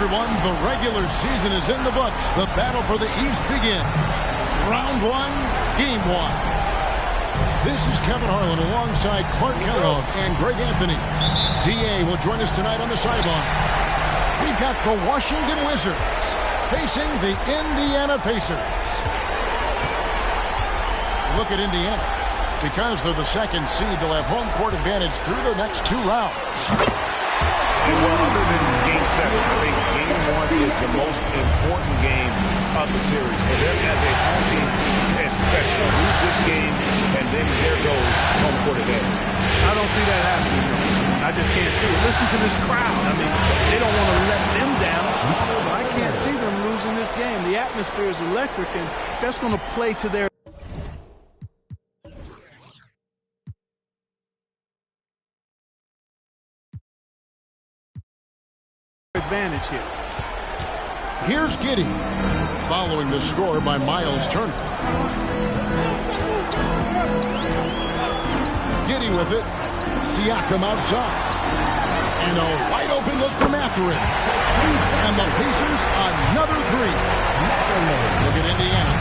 everyone. The regular season is in the books. The battle for the East begins. Round one, game one. This is Kevin Harlan alongside Clark Kellogg and Greg Anthony. DA will join us tonight on the sideline. We've got the Washington Wizards facing the Indiana Pacers. Look at Indiana. Because they're the second seed, they'll have home court advantage through the next two rounds. Well, other than Game 7, I think Game 1 is the most important game of the series. For them as a home team, especially lose this game, and then there goes home court advantage. I don't see that happening. I just can't see it. Listen to this crowd. I mean, they don't want to let them down. I can't see them losing this game. The atmosphere is electric, and that's going to play to their advantage here. Here's Giddey, following the score by Miles Turner. Giddey with it. Siakam outside. And a wide open look for Mathurin. And the Pacers another three. Look at Indiana.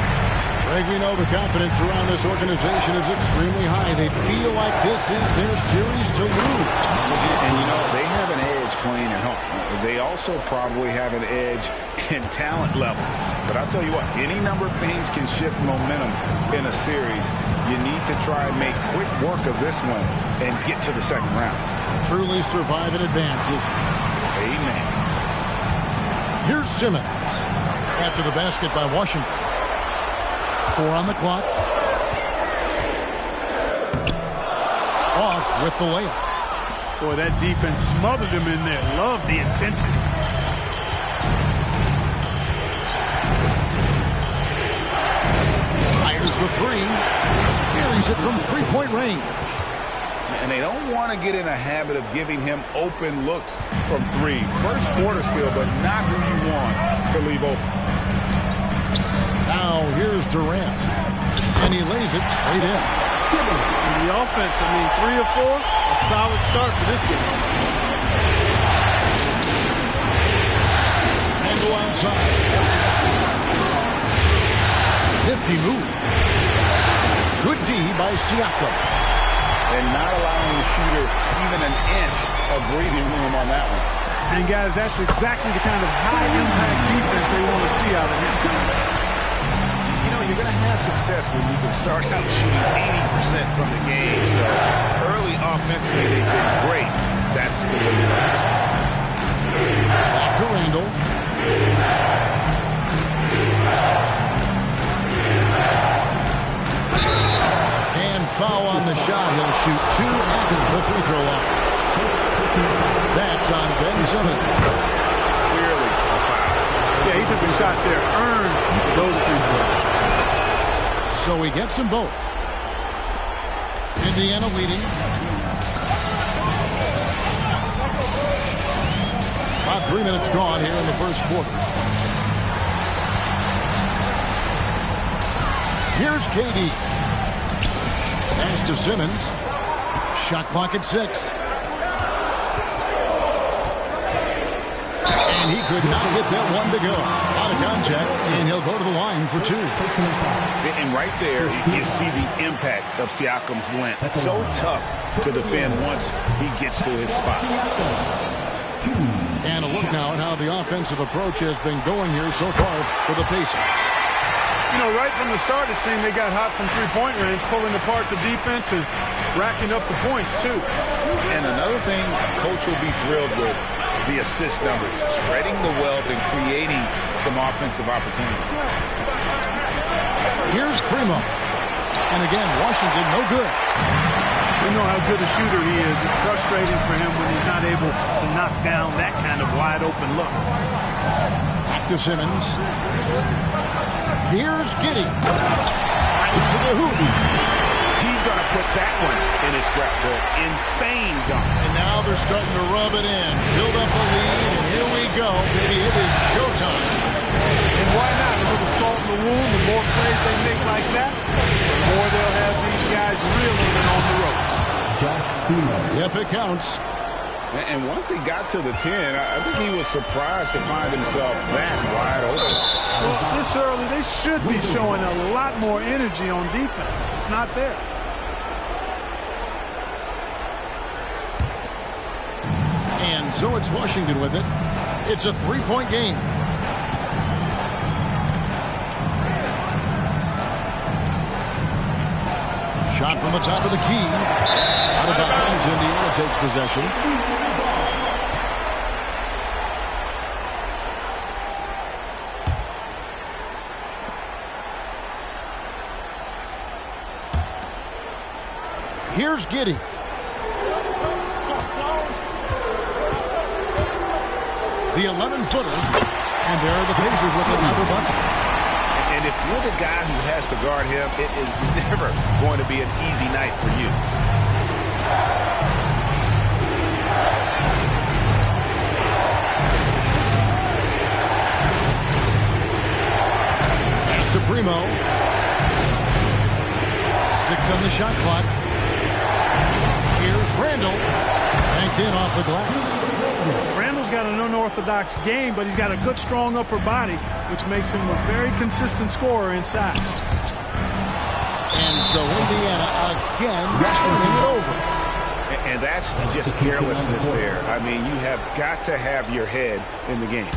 Greg, we know the confidence around this organization is extremely high. They feel like this is their series to lose. And, you know, they have an edge playing at home. They also probably have an edge in talent level. But I'll tell you what, any number of things can shift momentum in a series. You need to try and make quick work of this one and get to the second round. Truly survive and advance. Amen. Here's Simmons. After the basket by Washington. 4 on the clock. Off with the layup. Boy, that defense smothered him in there. Love the intensity. Fires the three. Buries it from three-point range. And they don't want to get in a habit of giving him open looks from three. First quarter's feel, but not who you want to leave open. Now here's Durant. And he lays it straight in. And the offense, I mean, 3 of 4, a solid start for this game. And go outside. Nifty move. Good D by Siakam. And not allowing the shooter even an inch of breathing room on that one. And guys, that's exactly the kind of high-impact defense they want to see out of him. You know, you're going to have success when you can start out shooting 80% from the game. So early offensively, they've been great. That's the way you like to start. Back to Randall. And foul on the shot. He'll shoot 2 at the free throw line. That's on Ben Simmons. Clearly a foul. Yeah, he took a shot there. Earned those 3 points. So he gets them both. Indiana leading. About 3 minutes gone here in the first quarter. Here's KD. Pass to Simmons. Shot clock at 6. And he could not get that one to go. Out of contact, and he'll go to the line for 2. And right there, you see the impact of Siakam's length. So tough to defend once he gets to his spot. And a look now at how the offensive approach has been going here so far for the Pacers. You know, right from the start, it seemed they got hot from three-point range, pulling apart the defense and racking up the points, too. And another thing Coach will be thrilled with, the assist numbers, spreading the wealth and creating some offensive opportunities. Here's Primo. And again, Washington, no good. We know how good a shooter he is. It's frustrating for him when he's not able to knock down that kind of wide-open look. Back to Simmons. Here's Giddey. Right to the hoop. He's going to put that one in his scrapbook. Insane dunk. And now they're starting to rub it in. Build up a lead, and here we go, baby. It is showtime. And why not? A little salt in the wound. The more plays they make like that, the more they'll have these guys reeling and on the ropes. Yep, it counts. And once he got to the 10, I think he was surprised to find himself that wide open. Well, this early, they should be showing a lot more energy on defense. It's not there. And so it's Washington with it. It's a three-point game. Shot from the top of the key. Out of bounds. Indiana takes possession. Here's Giddey. The 11-footer. And there are the Pacers with another bucket. And if you're the guy who has to guard him, it is never going to be an easy night for you. Pass to Primo. 6 on the shot clock. Here's Randall. Banked in off the glass. Randall's got an unorthodox game, but he's got a good, strong upper body, which makes him a very consistent scorer inside. And so Indiana again turning it over. And that's just carelessness there. I mean, you have got to have your head in the game.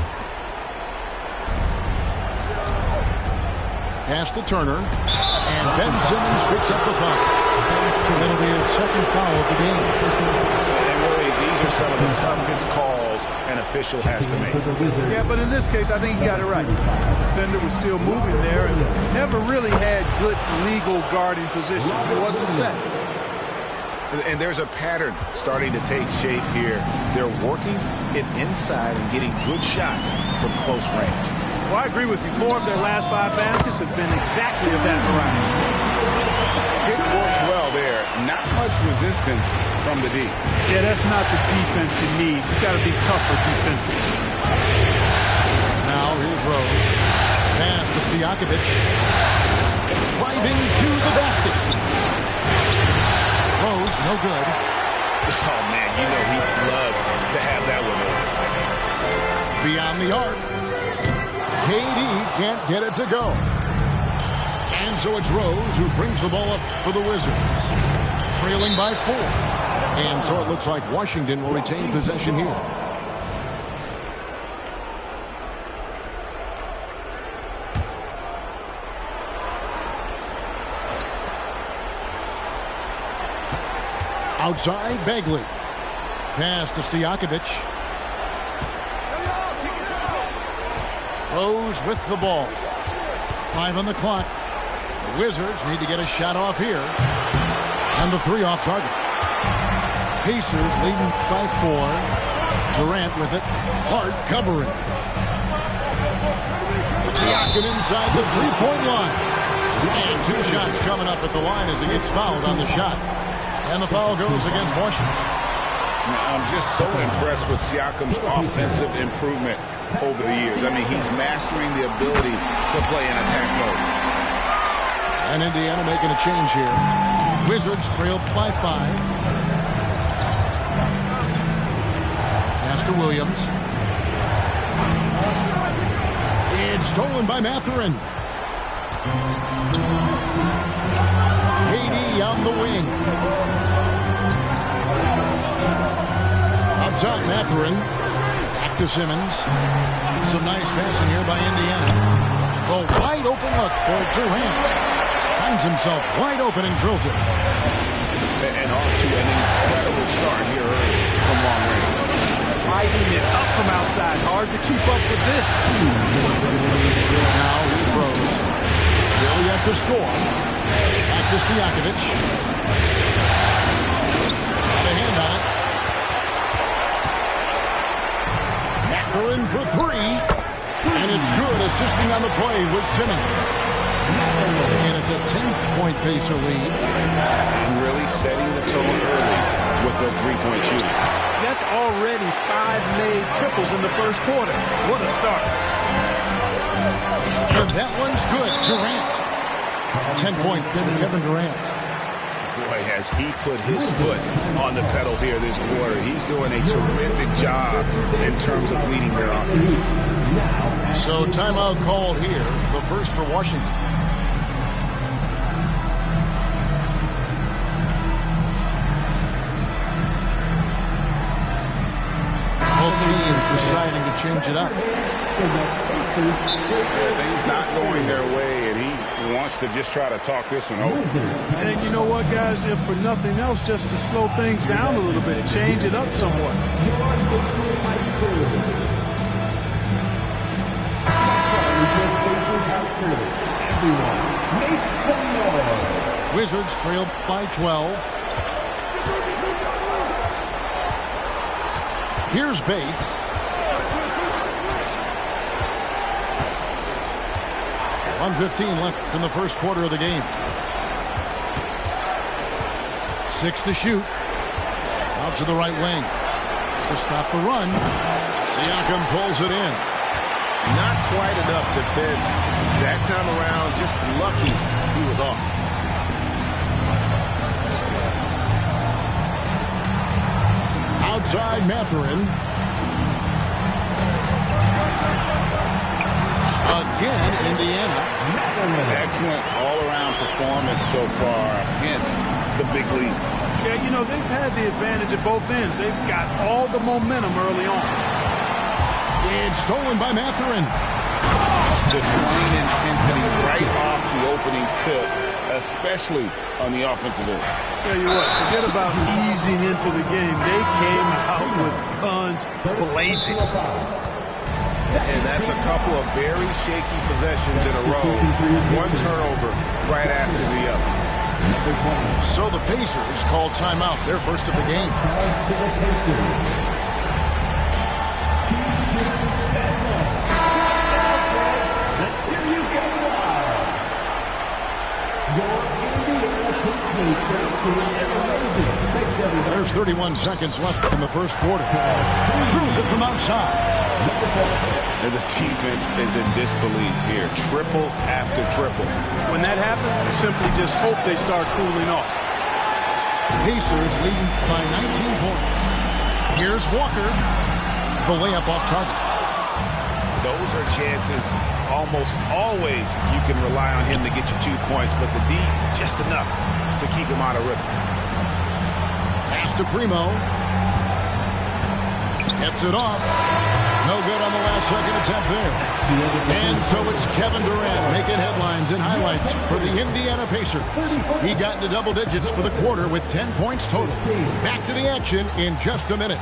Pass to Turner. And Ben Simmons picks up the foul. That'll be his second foul of the game. And really, these are some of the toughest calls an official has to make. Yeah, but in this case, I think he got it right. The defender was still moving there and never really had good legal guarding position. It wasn't set. And there's a pattern starting to take shape here. They're working it inside and getting good shots from close range. Well, I agree with you. 4 of their last 5 baskets have been exactly of that variety. It works well there. Not much resistance from the D. Yeah, that's not the defense you need. You've got to be tougher defensively. Now here's Rose. Pass to Stojakovic. Driving to the basket. Rose, no good. Oh, man, you know he'd love to have that one over. Beyond the arc. KD can't get it to go. And so it's Rose who brings the ball up for the Wizards. Trailing by 4. And so it looks like Washington will retain possession here. Outside, Bagley. Pass to Stojakovic. Rose with the ball. 5 on the clock. The Wizards need to get a shot off here. And the 3 off target. Pacers leading by 4. Durant with it. Hart covering. Siakam inside the 3-point line. And 2 shots coming up at the line as he gets fouled on the shot. And the foul goes against Washington. I'm just so impressed with Siakam's offensive improvement over the years. I mean, he's mastering the ability to play in attack mode. And Indiana making a change here. Wizards trail by 5. Pass to Williams. It's stolen by Mathurin. KD on the wing. Up top, Mathurin. Back to Simmons. Some nice passing here by Indiana. A wide open look for Durant. Finds himself wide open and drills it. And off to an incredible start here early from long range. Lighting it up from outside. Hard to keep up with this. Now here's Rose. Still yet to score. Back to Stojakovic. Got a hand on it. Mathurin for 3. And it's good. Assisting on the play with Simmons. And it's a 10-point Pacer lead. And really setting the tone early with the 3-point shooting. That's already 5 made triples in the first quarter. What a start. And that one's good. Durant. 10 points for Kevin Durant. boy, has he put his foot on the pedal here this quarter. He's doing a terrific job in terms of leading their offense. So timeout called here, the first for Washington. Both teams deciding to change it up. Things not going their way, and he wants to just try to talk this one over. And you know what, guys? If for nothing else, just to slow things down a little bit, change it up somewhat. Wizards trail by 12. Here's Bates. 1:15 left in the first quarter of the game. 6 to shoot. Out to the right wing. To stop the run. Siakam pulls it in. Not quite enough defense that time around. Just lucky he was off. Outside Mathurin. Again, Indiana. Excellent all-around performance so far, hence the big lead. Yeah, you know, they've had the advantage at both ends. They've got all the momentum early on. It's stolen by Mathurin. Displaying intensity right off the opening tip, especially on the offensive end. Tell you what, forget about easing into the game. They came out with guns blazing. And that's a couple of very shaky possessions in a row. One turnover right after the other. So the Pacers call timeout, their first of the game. There's 31 seconds left in the first quarter. Drills it from outside. And the defense is in disbelief here. Triple after triple. When that happens, you simply just hope they start cooling off. Pacers leading by 19 points. Here's Walker. The layup off target. Those are chances almost always you can rely on him to get you 2 points, but the D, just enough to keep him out of rhythm. Pass to Primo. Gets it off. No good on the last second attempt there. And so it's Kevin Durant making headlines and highlights for the Indiana Pacers. He got into double digits for the quarter with 10 points total. Back to the action in just a minute.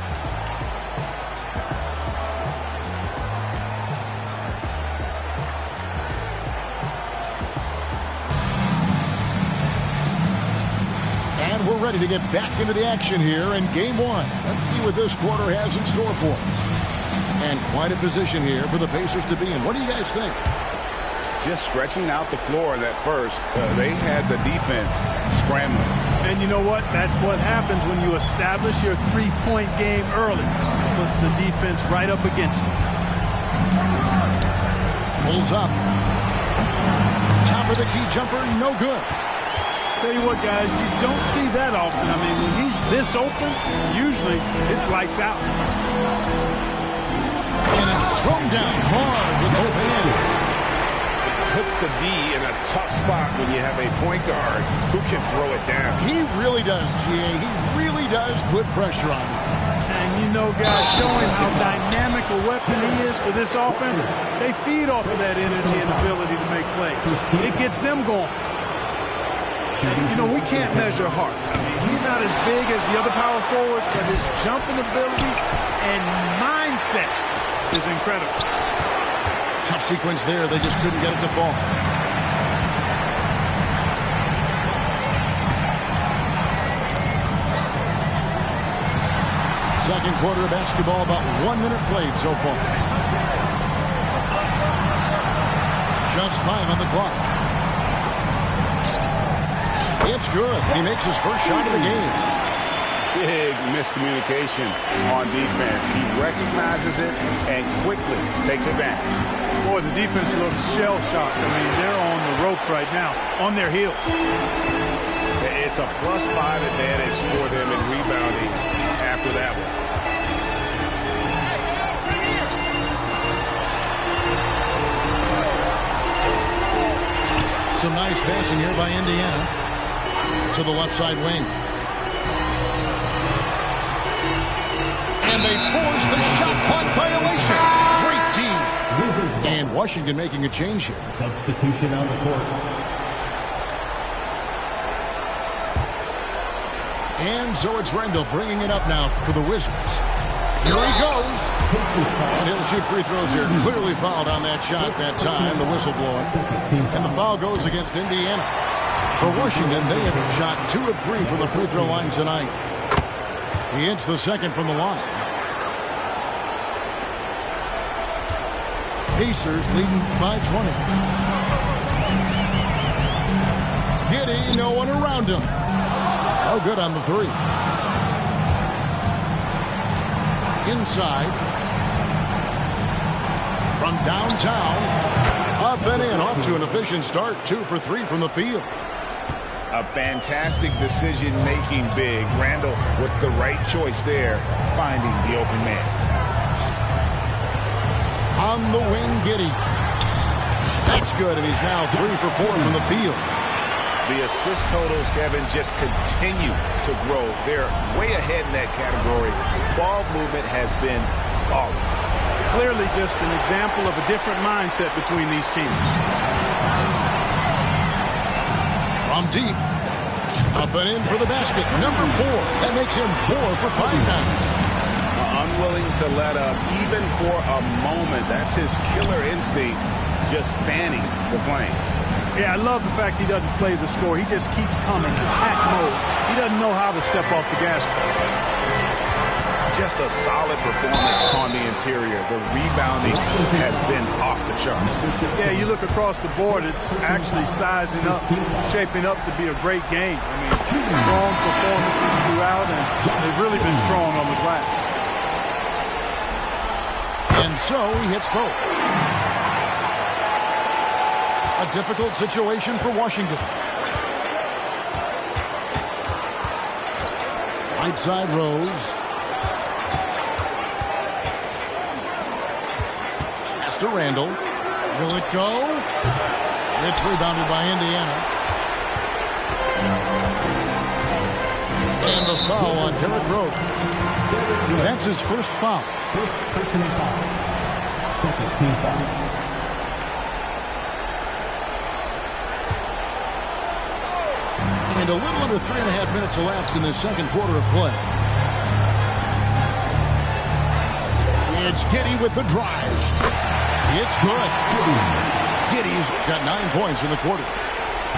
And we're ready to get back into the action here in game one. Let's see what this quarter has in store for us. And quite a position here for the Pacers to be in. What do you guys think? Just stretching out the floor that first. They had the defense scrambling. And you know what? That's what happens when you establish your three-point game early. Puts the defense right up against it. Pulls up. Top of the key jumper, no good. Tell you what, guys, you don't see that often. I mean, when he's this open, usually it's lights out. And it's thrown down hard with both hands. Puts the D in a tough spot when you have a point guard who can throw it down. He really does, GA. He really does put pressure on him. And you know, guys, showing how dynamic a weapon he is for this offense, they feed off of that energy and ability to make plays. It gets them going. And, you know, we can't measure heart. I mean, he's not as big as the other power forwards, but his jumping ability and mindset is incredible. Tough sequence there. They just couldn't get it to fall. Second quarter of basketball, about 1 minute played so far. Just 5 on the clock. It's good. He makes his first shot of the game. Big miscommunication on defense. He recognizes it and quickly takes advantage. Boy, the defense looks shell-shocked. I mean, they're on the ropes right now, on their heels. It's a +5 advantage for them in rebounding after that one. Some nice passing here by Indiana to the left side wing. And they force the shot clock violation. Great team. And Washington making a change here. Substitution on the court. And so it's Randall bringing it up now for the Wizards. Here he goes. And he'll shoot free throws here. Clearly fouled on that shot that time, the whistle blowing. And the foul goes against Indiana. For Washington, they have shot 2 of 3 from the free throw line tonight. He hits the second from the line. Pacers leading by 20. Giddey, no one around him. Oh, good on the 3. Inside. From downtown. Up and in. Off to an efficient start. 2 for 3 from the field. A fantastic decision-making big. Randall with the right choice there, finding the open man. On the wing, Giddey. That's good, and he's now 3 for 4 from the field. The assist totals, Kevin, just continue to grow. They're way ahead in that category. Ball movement has been flawless. Clearly just an example of a different mindset between these teams. From deep. Up and in for the basket. Number 4. That makes him 4 for 5 now. Unwilling to let up even for a moment. That's his killer instinct, just fanning the flame. Yeah, I love the fact he doesn't play the score. He just keeps coming, attack mode. He doesn't know how to step off the gas pedal. Just a solid performance on the interior. The rebounding has been off the charts. Yeah, you look across the board, it's actually sizing up, shaping up to be a great game. I mean, strong performances throughout, and they've really been strong on the glass. And so he hits both. A difficult situation for Washington. Right side Rose. Pass to Randall. Will it go? It's rebounded by Indiana. And the foul on Derrick Rose. That's his first foul. First personal foul. Second team foul. And a little under 3.5 minutes elapsed in the second quarter of play. It's Giddey with the drive. It's good. Giddey's got 9 points in the quarter.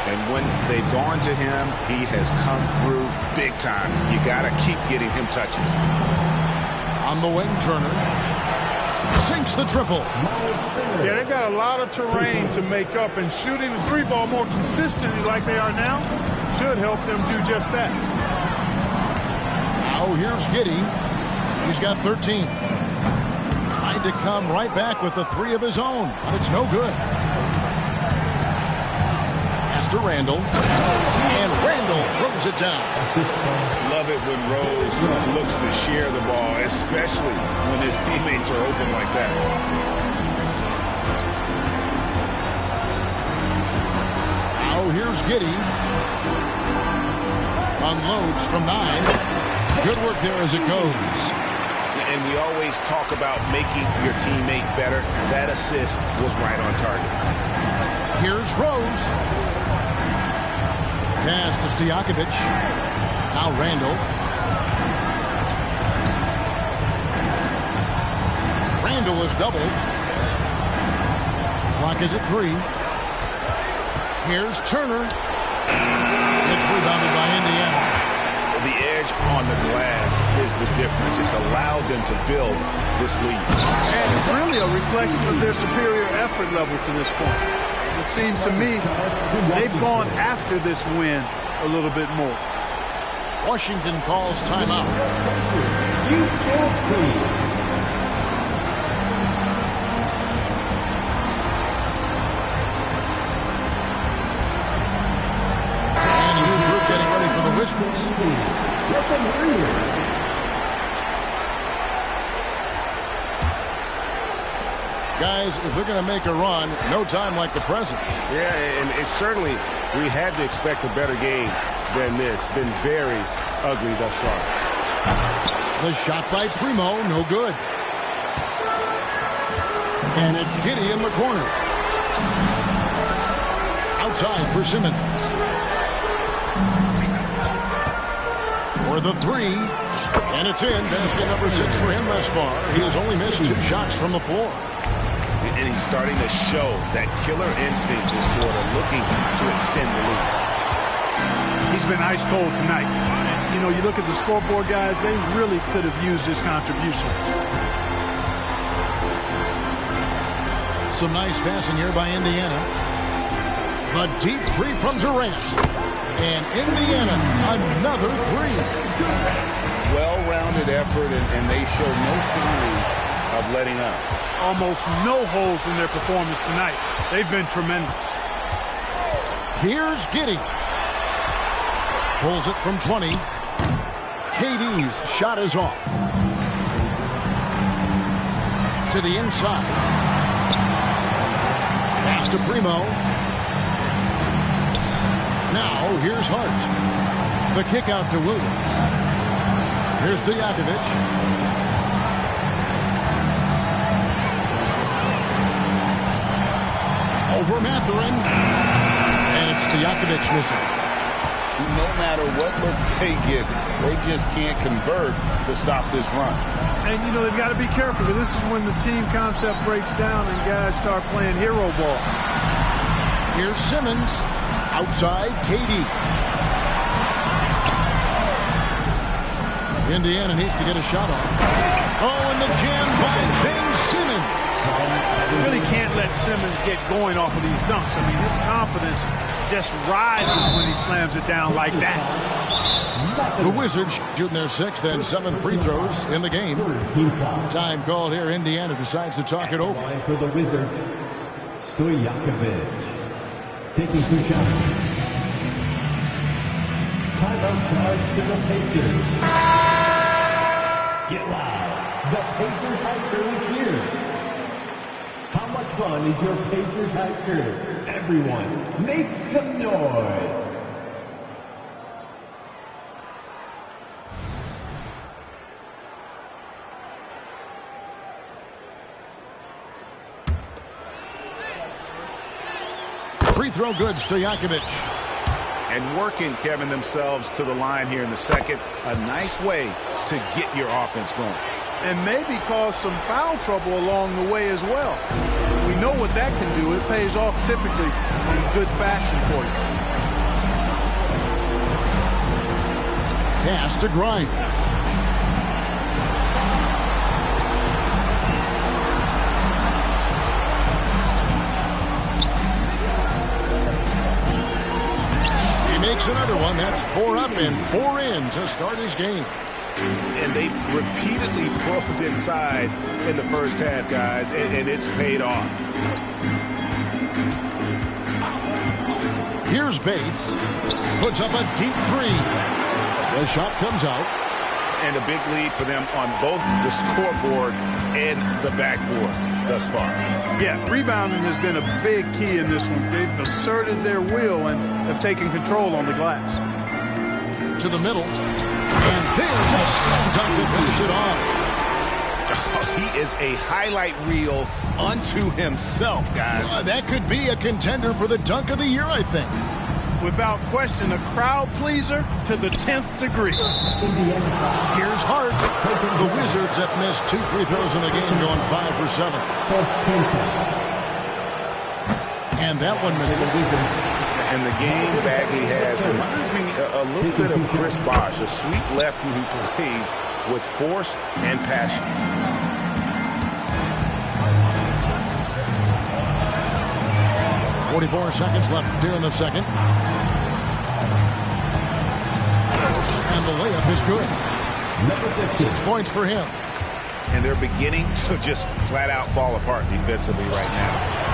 And when they've gone to him, he has come through big time. You got to keep getting him touches. On the wing, Turner sinks the triple. Yeah, they've got a lot of terrain to make up, and shooting the 3-ball more consistently like they are now should help them do just that. Now here's Giddey. He's got 13. Tried to come right back with the 3 of his own, but it's no good. Pass to Randall. And Randall throws it down. Love it when Rose looks to share the ball, especially when his teammates are open like that. Now here's Giddey. Unloads from 9. Good work there as it goes. And we always talk about making your teammate better. That assist was right on target. Here's Rose. Pass to Stojakovic. Now Randall. Randall is doubled. Clock is at 3. Here's Turner. It's rebounded by Indiana. The edge on the glass is the difference. It's allowed them to build this lead. And it's really a reflection of their superior effort level to this point. It seems to me they've gone after this win a little bit more. Washington calls timeout. Guys, if they're going to make a run, no time like the present. Yeah, and it's certainly, we had to expect a better game than this. Been very ugly thus far. The shot by Primo, no good. And it's Giddy in the corner. Outside for Simmons. For the three. And it's in. Basket number 6 for him thus far. He has only missed 2 shots from the floor. And he's starting to show that killer instinct this quarter, looking to extend the lead. He's been ice cold tonight. You know, you look at the scoreboard, guys, they really could have used his contribution. Some nice passing here by Indiana. The deep three from Durant. And Indiana, another three. Well-rounded effort, and they show no signs of letting up. Almost no holes in their performance tonight. They've been tremendous. Here's Giddy. Pulls it from 20. KD's shot is off. To the inside. Pass to Primo. Now here's Hart. The kick out to Williams. Here's Stojakovic. Over Mathurin. And it's Stojakovic missing. No matter what looks they get, they just can't convert to stop this run. And, you know, they've got to be careful because this is when the team concept breaks down and guys start playing hero ball. Here's Simmons. Outside, KD. Indiana needs to get a shot off. Oh, and the jam by Ben Simmons. You really can't let Simmons get going off of these dunks. I mean, his confidence just rises when he slams it down like that. The Wizards shooting their 6th and 7th free throws in the game. Time called here. Indiana decides to talk it over. For the Wizards, Stojakovic taking 2 shots. Timeout charge to the Pacers. Get loud. The Pacers hype crew is here. How much fun is your Pacers hype crew? Everyone, make some noise. Free throw good, Stojakovic. And working, Kevin, themselves to the line here in the second. A nice way to get your offense going. And maybe cause some foul trouble along the way as well. We know what that can do. It pays off typically in good fashion for you. Pass to Grimes. He makes another one. That's 4 up and 4 in to start his game. And they've repeatedly probed inside in the first half, guys, and it's paid off. Here's Bates. Puts up a deep 3. The shot comes out. And a big lead for them on both the scoreboard and the backboard thus far. Yeah, rebounding has been a big key in this one. They've asserted their will and have taken control on the glass. To the middle. And there's a slam dunk to finish it off. Oh, he is a highlight reel unto himself, guys. That could be a contender for the dunk of the year, I think. Without question, a crowd pleaser to the 10th degree. Here's Hart. The Wizards have missed 2 free throws in the game, going 5 for 7. And that one misses. And the game Bagley has reminds me a little bit of Chris Bosh, a sweet lefty who plays with force and passion. .44 seconds left here in the second. And the layup is good. 6 points for him. And they're beginning to just flat out fall apart defensively right now,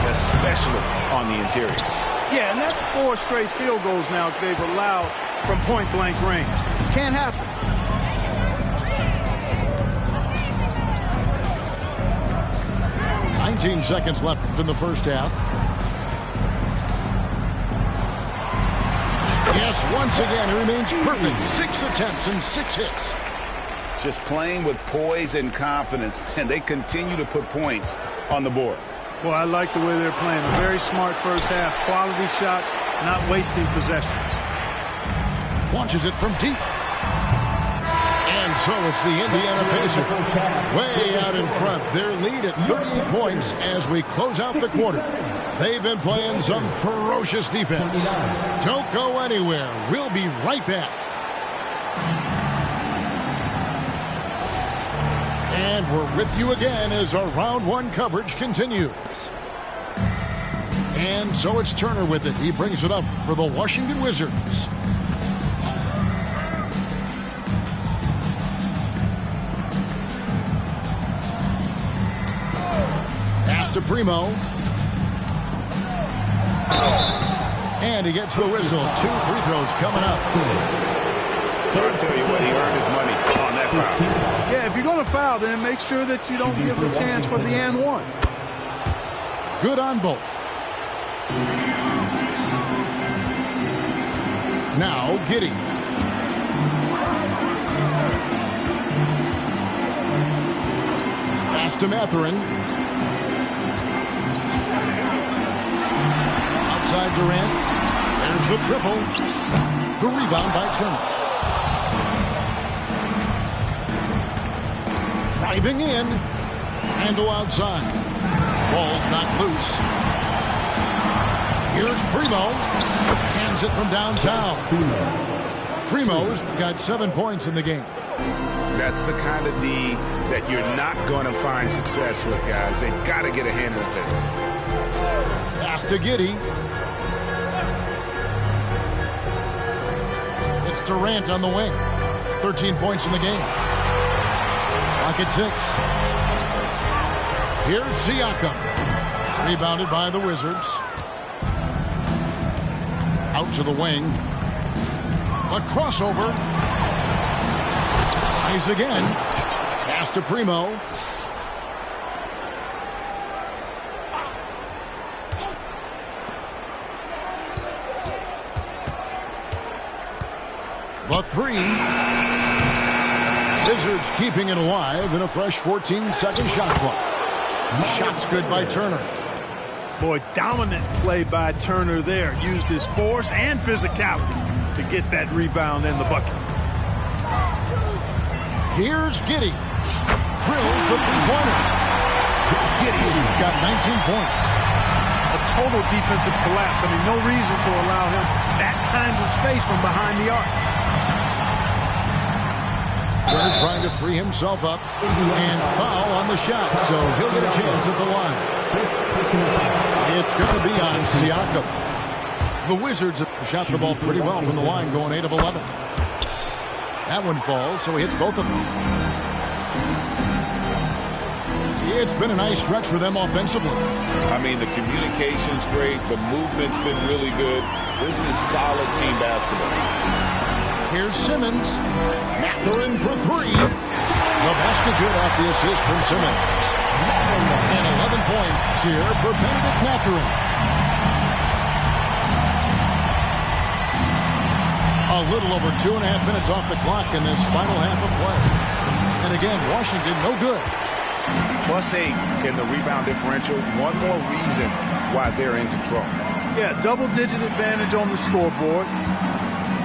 especially on the interior. Yeah, and that's 4 straight field goals now they've allowed from point-blank range. Can't happen. 13 seconds left in the first half. Yes, once again, he remains perfect. 6 attempts and 6 hits. Just playing with poise and confidence, and they continue to put points on the board. Boy, I like the way they're playing. A very smart first half. Quality shots, not wasting possessions. Launches it from deep. And so it's the Indiana Pacers way out in front. Their lead at 38 points as we close out the quarter. They've been playing some ferocious defense. Don't go anywhere. We'll be right back. And we're with you again as our round one coverage continues. And so it's Turner with it. He brings it up for the Washington Wizards. Pass to Primo. And he gets the whistle. 2 free throws coming up. I'll tell you what, he earned his money on that foul. Yeah, if you're going to foul, then make sure that you don't give a chance for the and one. Good on both. Now, Giddey. Pass to Mathurin. Outside Durant. There's the triple. The rebound by Turner. Driving in. Handle outside. Ball's not loose. Here's Primo. Hands it from downtown. Primo's got 7 points in the game. That's the kind of D that you're not going to find success with, guys. They've got to get a hand in the face. Pass to Giddey. It's Durant on the wing. 13 points in the game. Clock at 6. Here's Siakam. Rebounded by the Wizards. Out to the wing. A crossover. Tries again. Pass to Primo. The 3. Wizards keeping it alive in a fresh 14-second shot clock. Shots good by Turner. Boy, dominant play by Turner there. Used his force and physicality to get that rebound in the bucket. Here's Giddey. Drills the three-pointer. Giddey's got 19 points. A total defensive collapse. I mean, no reason to allow him that kind of space from behind the arc. Turner trying to free himself up and foul on the shot, so he'll get a chance at the line. It's going to be on Siakam. The Wizards have shot the ball pretty well from the line, going 8 of 11. That one falls, so he hits both of them. It's been a nice stretch for them offensively. I mean, the communication's great. The movement's been really good. This is solid team basketball. Here's Simmons. Mathurin for 3. The basket good off the assist from Simmons. And 11 points here for Benedict Mathurin. A little over 2.5 minutes off the clock in this final half of play. And again, Washington no good. +8 in the rebound differential. One more reason why they're in control. Yeah, double-digit advantage on the scoreboard.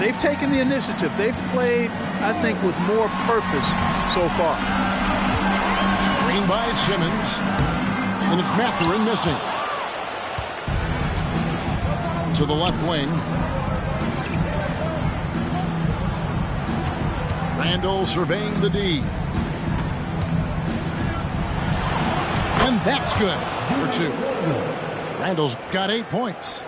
They've taken the initiative. They've played, I think, with more purpose so far. Screen by Simmons. And it's Mathurin missing. To the left wing. Randall surveying the D. And that's good for 2. Randall's got 8 points.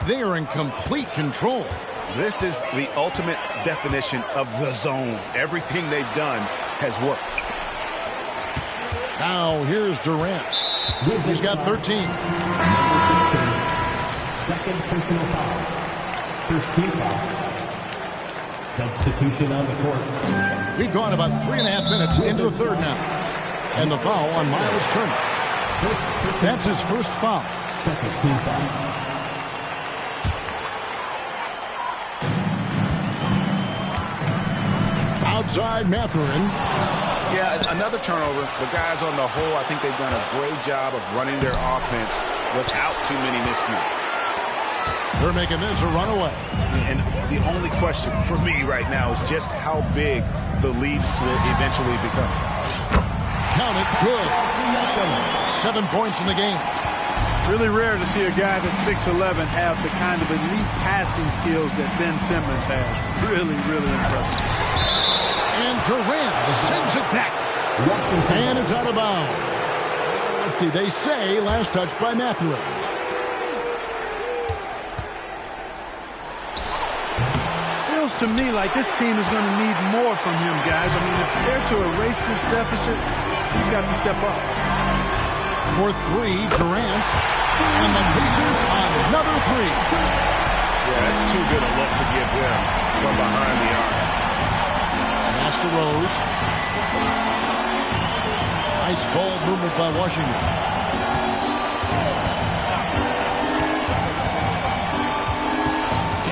They are in complete control. This is the ultimate definition of the zone. Everything they've done has worked. Now here's Durant. He's got 13. Second personal foul. First team foul. Substitution on the court. We've gone about 3.5 minutes into the third now. And the foul on Miles Turner. That's his first foul. Second team foul. Outside Mathurin. Yeah, another turnover. The guys on the whole, I think they've done a great job of running their offense without too many miscues. They're making this a runaway. And the only question for me right now is just how big the lead will eventually become. Count it, good. 7 points in the game. Really rare to see a guy that's 6'11" have the kind of elite passing skills that Ben Simmons has. Really, really impressive. And Durant sends it back. And it's out of bounds. Let's see, they say last touch by Mathurin. Feels to me like this team is going to need more from him, guys. I mean, if they're to erase this deficit, he's got to step up. For three, Durant. And the Pacers on another three. Yeah, that's too good a look to give them from behind the arc. Master Rose. Nice ball movement by Washington.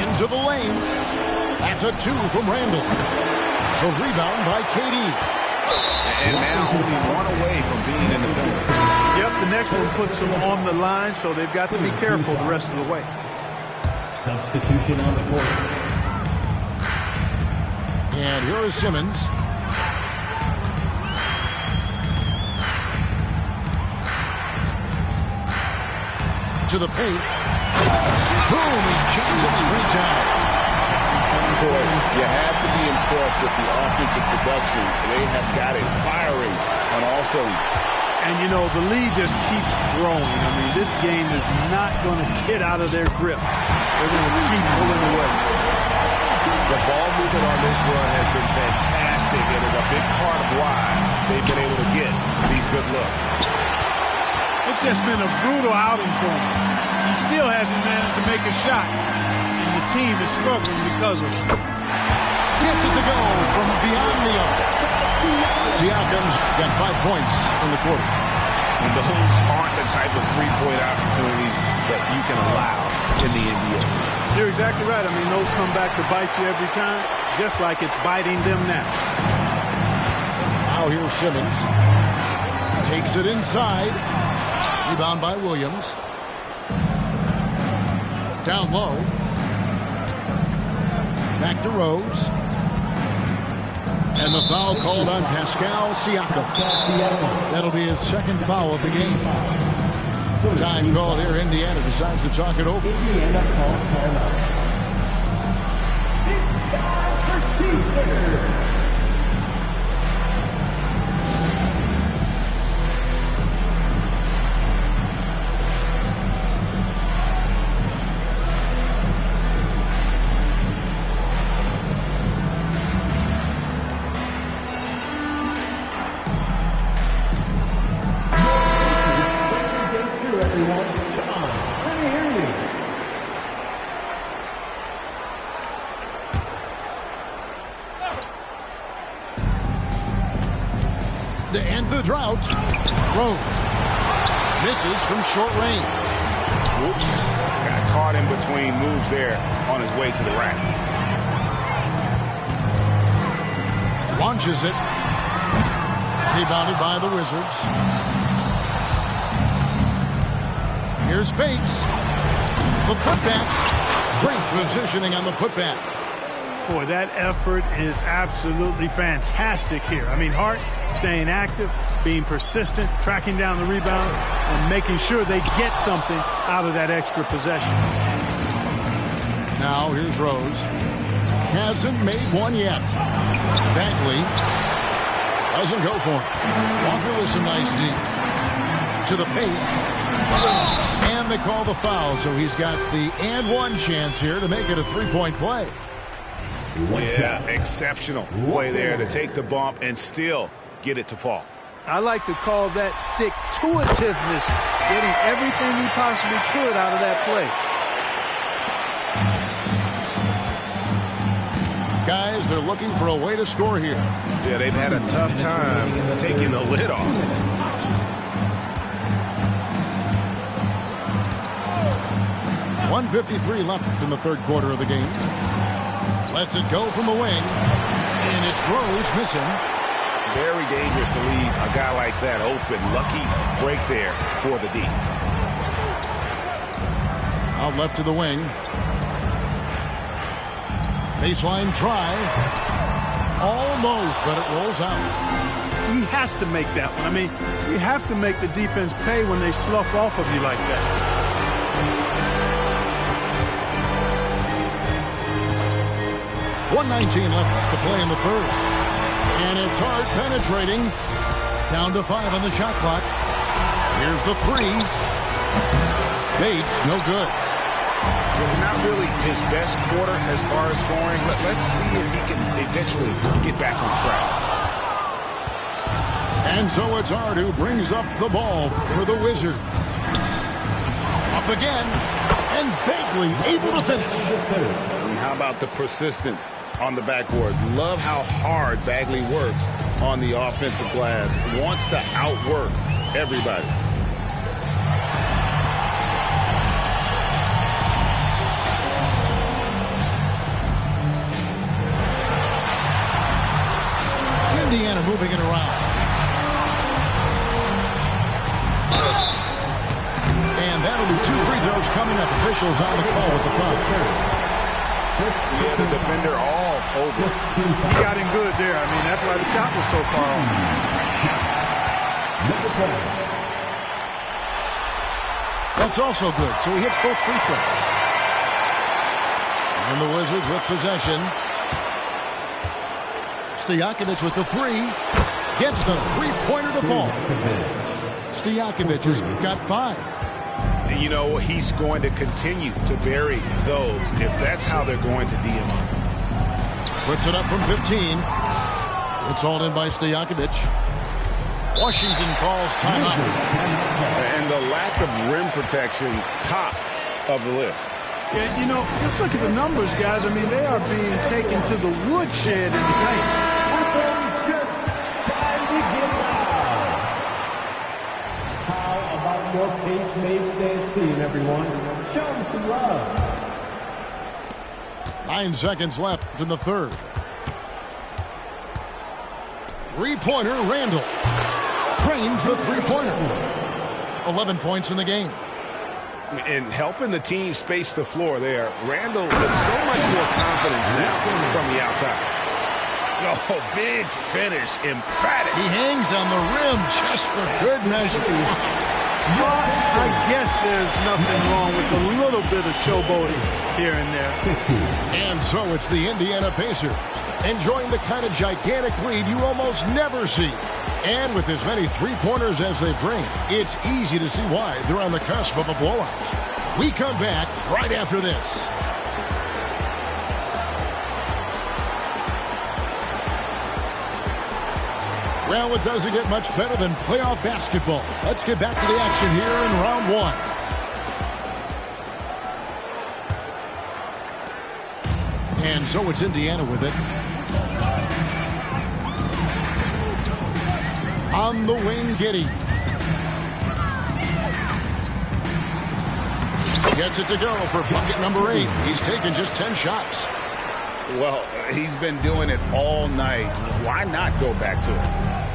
Into the lane. That's a 2 from Randall. The rebound by KD. And now only one away from being in the penalty. Yep, the next one puts them on the line, so they've got to be careful the rest of the way. Substitution on the court. And here is Simmons. To the paint. Boom, he jams it straight down. Boy, you have to be impressed with the offensive production. They have got it firing on all cylinders. And, you know, the lead just keeps growing. I mean, this game is not going to get out of their grip. They're going to keep pulling away. The ball movement on this run has been fantastic and is a big part of why they've been able to get these good looks. It's just been a brutal outing for him. He still hasn't managed to make a shot, and the team is struggling because of it. Gets it to go from beyond the arc. Siakam's got 5 points in the quarter. And those aren't the type of three-point opportunities that you can allow in the NBA. You're exactly right. I mean, those come back to bite you every time, just like it's biting them now. Now here's Simmons. Takes it inside. Rebound by Williams. Down low. Back to Rose. And the foul called on Pascal Siakam. That'll be his second foul of the game. Time called here. Indiana decides to talk it over. Indiana calls timeout. It's time for team. To end the drought, Rose misses from short range. Oops. Got caught in between moves there on his way to the rack. Launches it. Rebounded by the Wizards. Here's Bates. The putback. Great positioning on the putback. Boy, that effort is absolutely fantastic here. I mean, Hart staying active, being persistent, tracking down the rebound, and making sure they get something out of that extra possession. Now here's Rose. Hasn't made one yet. Bagley doesn't go for it. Walker with some nice D. To the paint. And they call the foul, so he's got the and one chance here to make it a three-point play. Yeah, exceptional play there to take the bump and still get it to fall. I like to call that stick-to-itiveness, getting everything he possibly could out of that play. Guys, they're looking for a way to score here. Yeah, they've had a tough time taking the lid off. .153 left in the third quarter of the game. Lets it go from the wing. And it's Rose missing. Very dangerous to leave a guy like that open. Lucky break there for the D. Out left to the wing. Baseline try. Almost, but it rolls out. He has to make that one. I mean, you have to make the defense pay when they slough off of you like that. .119 left to play in the third. And it's hard penetrating. Down to 5 on the shot clock. Here's the 3. Bates, no good. Not really his best quarter as far as scoring. Let's see if he can eventually get back on track. And so it's Ard who brings up the ball for the Wizards. Up again. And Bagley able to finish. And how about the persistence on the backboard? Love how hard Bagley works on the offensive glass. Wants to outwork everybody. Indiana moving it around. And that'll be 2 free throws coming up. Officials on the call with the foul. Yeah, the defender all over. He got him good there. I mean, that's why the shot was so far off. That's also good. So he hits both free throws. And the Wizards with possession. Stojakovic with the 3. Gets the three-pointer to fall. Stojakovic has got 5. And you know, he's going to continue to bury those if that's how they're going to DM him. Puts it up from 15. It's hauled in by Stojakovic. Washington calls timeout. And the lack of rim protection, top of the list. Yeah, you know, just look at the numbers, guys. I mean, they are being taken to the woodshed in the paint. How about your Pace Mates Dance team, everyone? Show them some love. 9 seconds left in the third. Three-pointer, Randall. Trains the three-pointer. 11 points in the game. And helping the team space the floor there. Randall with so much more confidence now from the outside. Oh, big finish, emphatic. He hangs on the rim just for good measure. I guess there's nothing wrong with a little bit of showboating here and there. And so it's the Indiana Pacers enjoying the kind of gigantic lead you almost never see. And with as many three-pointers as they've drained, it's easy to see why they're on the cusp of a blowout. We come back right after this. Well, it doesn't get much better than playoff basketball. Let's get back to the action here in round 1. And so it's Indiana with it. On the wing, Giddey. Gets it to go for bucket number 8. He's taken just 10 shots. Well, he's been doing it all night. Why not go back to it?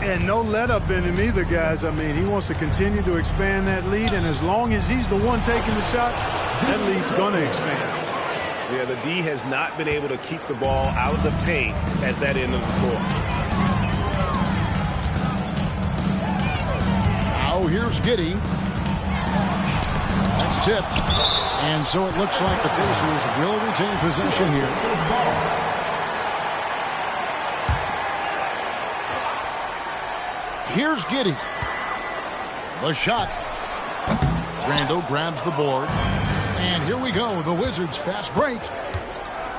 And no let up in him either, guys. I mean, he wants to continue to expand that lead, and as long as he's the one taking the shots, that lead's going to expand. Yeah, the D has not been able to keep the ball out of the paint at that end of the floor. Now here's Giddey. That's tipped. And so it looks like the Pacers will retain possession here. Here's Giddey. The shot. Randall grabs the board. And here we go. The Wizards fast break.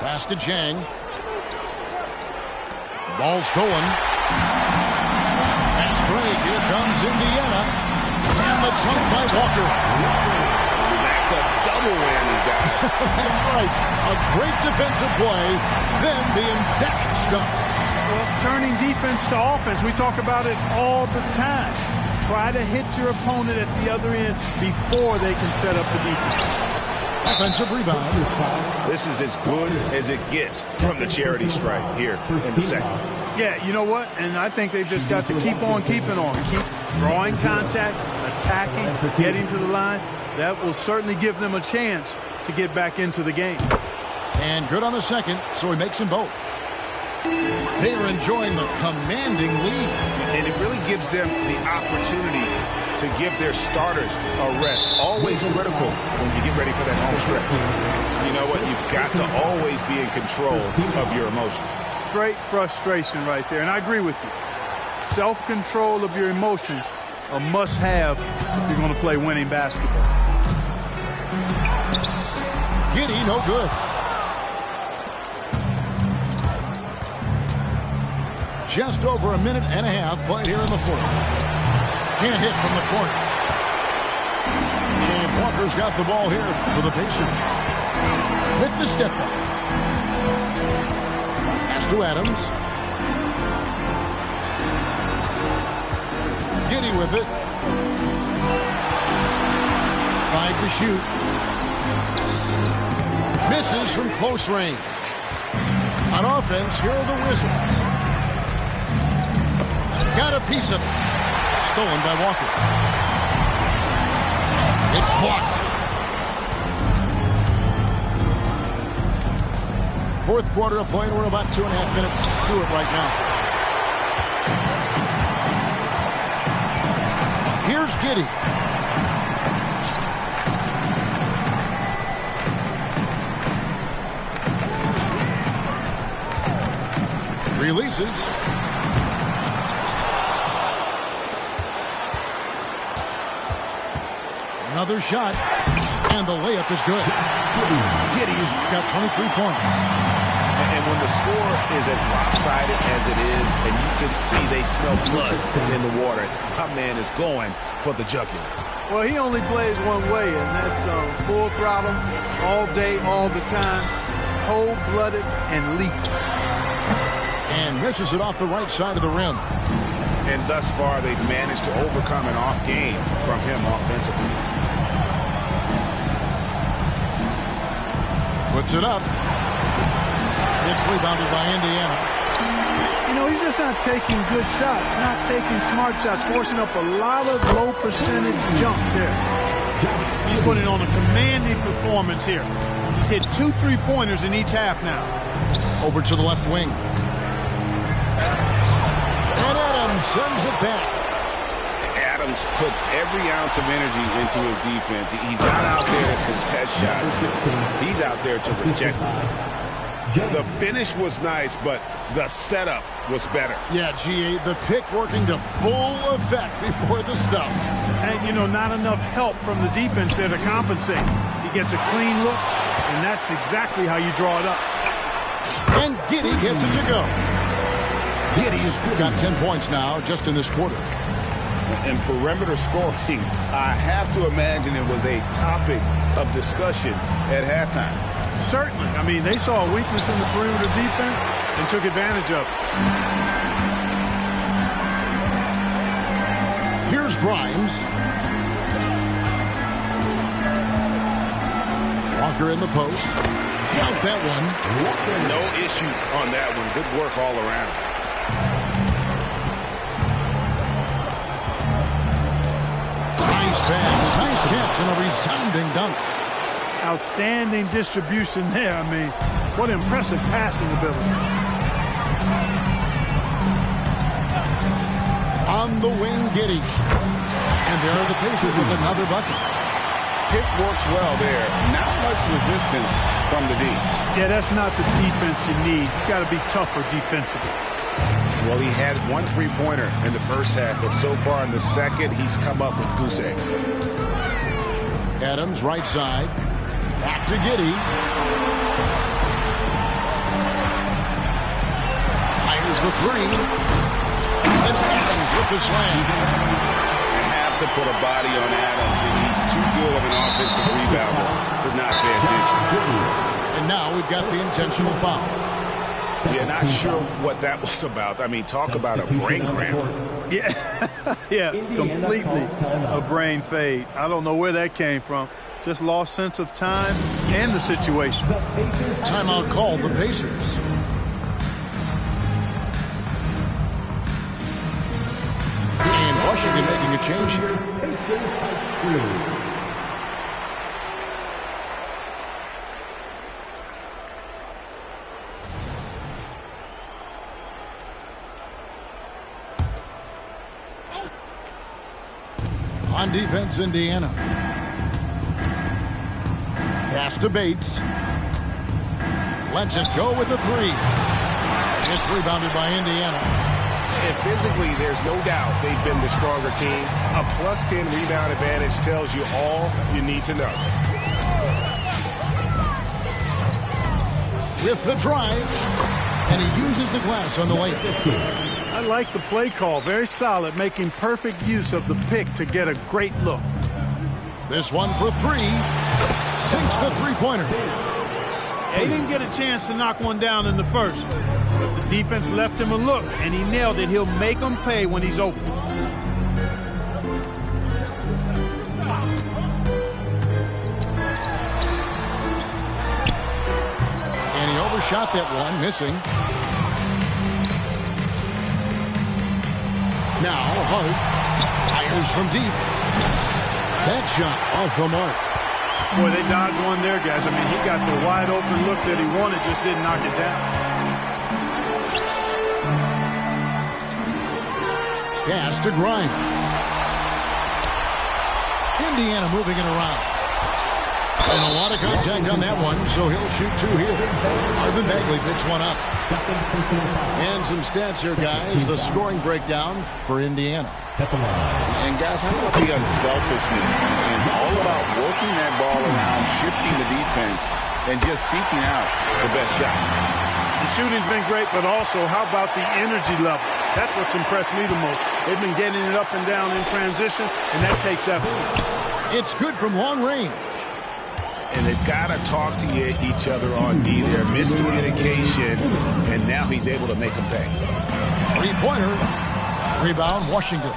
Pass to Jang. Ball stolen. Fast break. Here comes Indiana. And the dunk by Walker. That's a double whammy, guys. That's right. A great defensive play, then the emphatic stuff. Well, turning defense to offense, we talk about it all the time. Try to hit your opponent at the other end before they can set up the defense. Offensive rebound. This is as good as it gets from the charity stripe here in the second. Yeah, you know what? And I think they've just got to keep on keeping on. Keep drawing contact, attacking, getting to the line. That will certainly give them a chance to get back into the game. And good on the second, so he makes them both. They are enjoying the commanding lead. And it really gives them the opportunity to give their starters a rest. Always critical when you get ready for that home stretch. You know what? You've got to always be in control of your emotions. Great frustration right there, and I agree with you. Self-control of your emotions, a must-have if you're going to play winning basketball. Giddy, no good. Just over a minute and a half played here in the fourth. Can't hit from the corner. And Walker's got the ball here for the Pacers. With the step back. Pass to Adams. Giddy with it. 5 to shoot. Misses from close range. On offense, here are the Wizards. Got a piece of it. Stolen by Walker. It's blocked. Fourth quarter of play, and we're about 2.5 minutes through it right now. Here's Giddy. Releases. Another shot, and the layup is good. Giddy's got 23 points. And when the score is as lopsided as it is, and you can see they smell blood in the water, my man is going for the jugular. Well, he only plays one way, and that's full throttle, all day, all the time, cold-blooded and lethal. And misses it off the right side of the rim. And thus far, they've managed to overcome an off game from him offensively. Puts it up. It's rebounded by Indiana. You know, he's just not taking good shots, not taking smart shots, forcing up a lot of low percentage jump there. He's putting on a commanding performance here. He's hit 2 3-pointers in each half now. Over to the left wing. And Adams sends it back. Adams puts every ounce of energy into his defense. He's not out there to contest shots. He's out there to reject them. The finish was nice, but the setup was better. Yeah, G8, the pick working to full effect before the stuff. And, you know, not enough help from the defense there to compensate. He gets a clean look, and that's exactly how you draw it up. And Giddy gets it to go. Giddy's got 10 points now just in this quarter. And perimeter scoring, I have to imagine it was a topic of discussion at halftime. Certainly. I mean, they saw a weakness in the perimeter defense and took advantage of it. Here's Grimes. Walker in the post. Count that one. No issues on that one. Good work all around. Nice pass, nice catch, and a resounding dunk. Outstanding distribution there. I mean, what impressive passing ability. On the wing, Giddy. And there are the Pacers with another bucket. Pick works well there. Not much resistance from the D. Yeah, that's not the defense you need. You got to be tougher defensively. Well, he had 1 3-pointer in the first half, but so far in the second, he's come up with goose eggs. Adams, right side. Back to Giddy. Fires the 3. And Adams with the slam. I have to put a body on Adams, and he's too good of an offensive rebounder to not pay attention. And now we've got the intentional foul. Yeah, not sure what that was about. I mean, talk about a brain cramp. Yeah, yeah, completely a brain fade. I don't know where that came from. Just lost sense of time and the situation. Timeout called the Pacers. And Washington making a change here. Pacers hike through. On defense, Indiana. Pass to Bates. Lets it go with the three. It's rebounded by Indiana. And physically, there's no doubt they've been the stronger team. A +10 rebound advantage tells you all you need to know. With the drive. And he uses the glass on the way. I like the play call. Very solid, making perfect use of the pick to get a great look. This one for three. Sinks the three-pointer. He didn't get a chance to knock one down in the first. But the defense left him a look, and he nailed it. He'll make him pay when he's open. And he overshot that one, missing. Now Hart fires from deep. That shot off the mark. Boy, they dodged one there, guys. I mean, he got the wide open look that he wanted, just didn't knock it down. Pass to Grimes. Indiana moving it around. And a lot of contact on that one, so he'll shoot two here. Marvin Bagley picks one up. And some stats here, guys. The scoring breakdown for Indiana. And guys, how about the unselfishness and all about working that ball around, shifting the defense, and just seeking out the best shot. The shooting's been great, but also how about the energy level? That's what's impressed me the most. They've been getting it up and down in transition, and that takes effort. It's good from long range. And they've got to talk to each other on D there. Miscommunication, and now he's able to make them pay. Three-pointer. Rebound, Washington.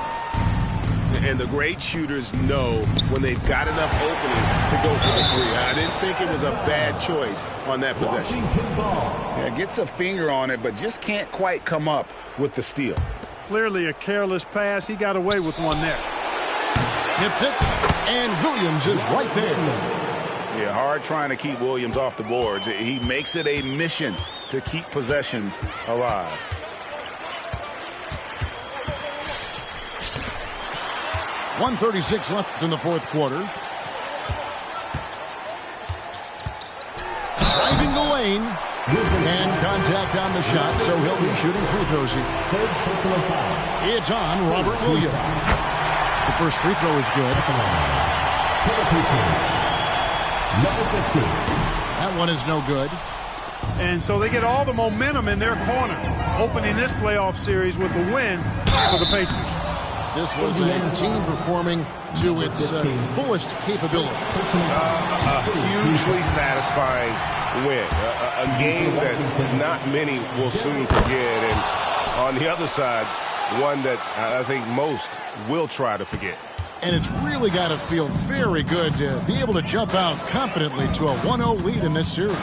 And the great shooters know when they've got enough opening to go for the three. I didn't think it was a bad choice on that possession. Yeah, gets a finger on it, but just can't quite come up with the steal. Clearly a careless pass. He got away with one there. Tips it, and Williams is right there. Yeah, hard trying to keep Williams off the boards. He makes it a mission to keep possessions alive. .136 left in the fourth quarter. Driving the lane. And contact on the shot, so he'll be shooting free throws here. It's on Robert Williams. The first free throw is good. That one is no good. And so they get all the momentum in their corner, opening this playoff series with a win for the Pacers. This was a team performing to its fullest capability. A hugely satisfying win. A game that not many will soon forget. And on the other side, one that I think most will try to forget. And it's really got to feel very good to be able to jump out confidently to a 1-0 lead in this series.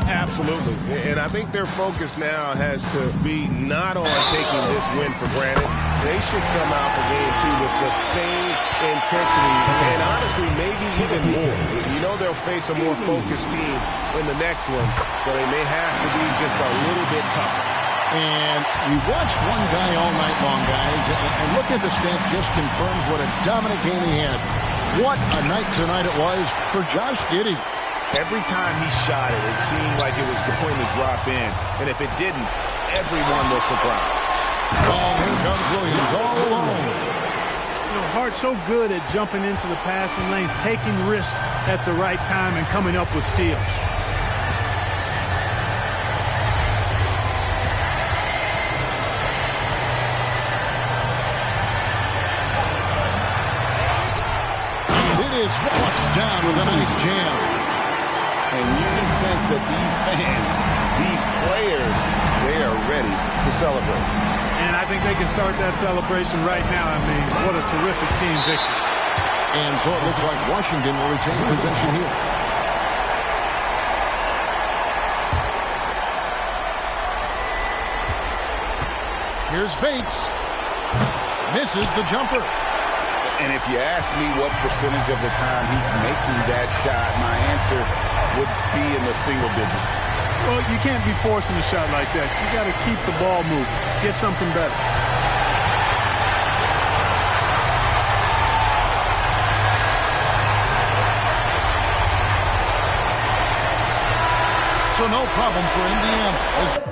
Absolutely. And I think their focus now has to be not on taking this win for granted. They should come out for game two with the same intensity and honestly maybe even more. You know they'll face a more focused team in the next one, so they may have to be just a little bit tougher. And we watched one guy all night long, guys, and looking at the stats just confirms what a dominant game he had. What a night tonight it was for Josh Giddey. Every time he shot it, it seemed like it was going to drop in. And if it didn't, everyone was surprised. Oh, here comes Williams all alone. You know, Hart so good at jumping into the passing lanes, taking risks at the right time and coming up with steals. is flushed down with a nice jam. And you can sense that these fans, these players, they are ready to celebrate. And I think they can start that celebration right now. I mean, what a terrific team victory. And so it looks like Washington will retain possession here. Here's Bates. Misses the jumper. And if you ask me what percentage of the time he's making that shot, my answer would be in the single digits. Well, you can't be forcing a shot like that. You got to keep the ball moving. Get something better. So no problem for Indiana.